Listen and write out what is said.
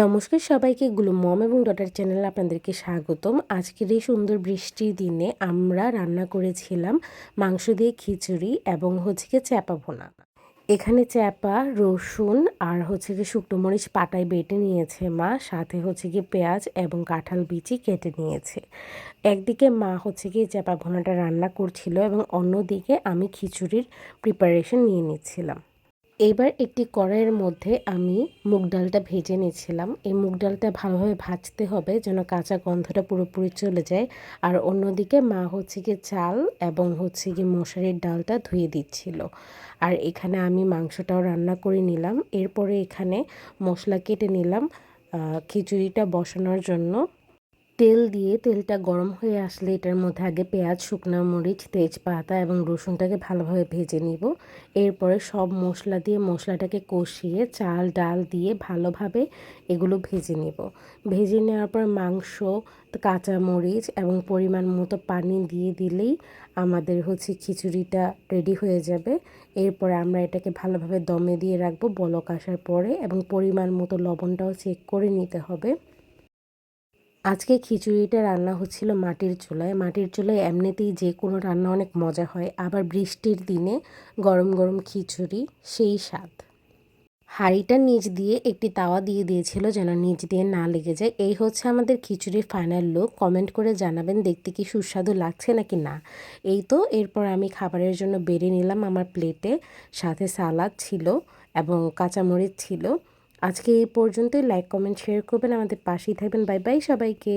নমস্কার সবাইকে, গুলো মম এবং ডটার চ্যানেলে আপনাদেরকে স্বাগতম। আজকের এই সুন্দর বৃষ্টির দিনে আমরা রান্না করেছিলাম মাংস দিয়ে খিচুড়ি এবং চ্যাপা ভুনা। এখানে চ্যাপা, রসুন আর শুকনো মরিচ পাটায় বেটে নিয়েছে মা, সাথে পেঁয়াজ এবং কাঁঠাল বিচি কেটে নিয়েছে। একদিকে মা চ্যাপা ভুনাটা রান্না করছিল এবং অন্যদিকে আমি খিচুড়ির প্রিপারেশন নিয়ে নিচ্ছিলাম। এবার একটি কড়াইয়ের মধ্যে আমি মুগ ডালটা ভেজে নিয়েছিলাম। এই মুগ ডালটা ভালোভাবে ভাজতে হবে যেন কাঁচা গন্ধটা পুরোপুরি চলে যায়। আর অন্যদিকে মা চাল এবং মশারির ডালটা ধুয়ে দিচ্ছিল। আর এখানে আমি মাংসটাও রান্না করে নিলাম। এরপরে এখানে মশলা কেটে নিলাম খিচুড়িটা বসানোর জন্য। তেল দিয়ে তেলটা গরম হয়ে আসলে এটার মধ্যে আগে পেঁয়াজ, শুকনো মরিচ, তেজপাতা এবং রসুনটাকে ভালোভাবে ভেজে নিব। এরপরে সব মশলা দিয়ে মশলাটাকে কষিয়ে চাল ডাল দিয়ে ভালোভাবে এগুলো ভেজে নিব। ভেজে নেওয়ার পর মাংস, কাঁচা মরিচ এবং পরিমাণ মতো পানি দিয়ে দিলেই আমাদের খিচুড়িটা রেডি হয়ে যাবে। এরপরে আমরা এটাকে ভালোভাবে দমে দিয়ে রাখবো বলক আসার পরে, এবং পরিমাণ মতো লবণটাও চেক করে নিতে হবে। আজকে খিচুড়িটা রান্না হচ্ছিল মাটির চুলায়। মাটির চুলায় এমনিতেই যে কোনো রান্না অনেক মজা হয়, আবার বৃষ্টির দিনে গরম গরম খিচুড়ি সেই স্বাদ। হাঁড়িটার নিচ দিয়ে একটি তাওয়া দিয়ে দিয়েছিল যেন নিচ দিয়ে না লেগে যায়। এই আমাদের খিচুড়ির ফাইনাল লুক। কমেন্ট করে জানাবেন দেখতে কি সুস্বাদু লাগছে নাকি না। এই তো, এরপর আমি খাবারের জন্য বেড়ে নিলাম আমার প্লেটে, সাথে সালাদ ছিল এবং কাঁচামরিচ ছিল। আজকে এই পর্যন্তই। লাইক, কমেন্ট, শেয়ার করবেন, আমাদের পাশেই থাকবেন। বাই বাই সবাইকে।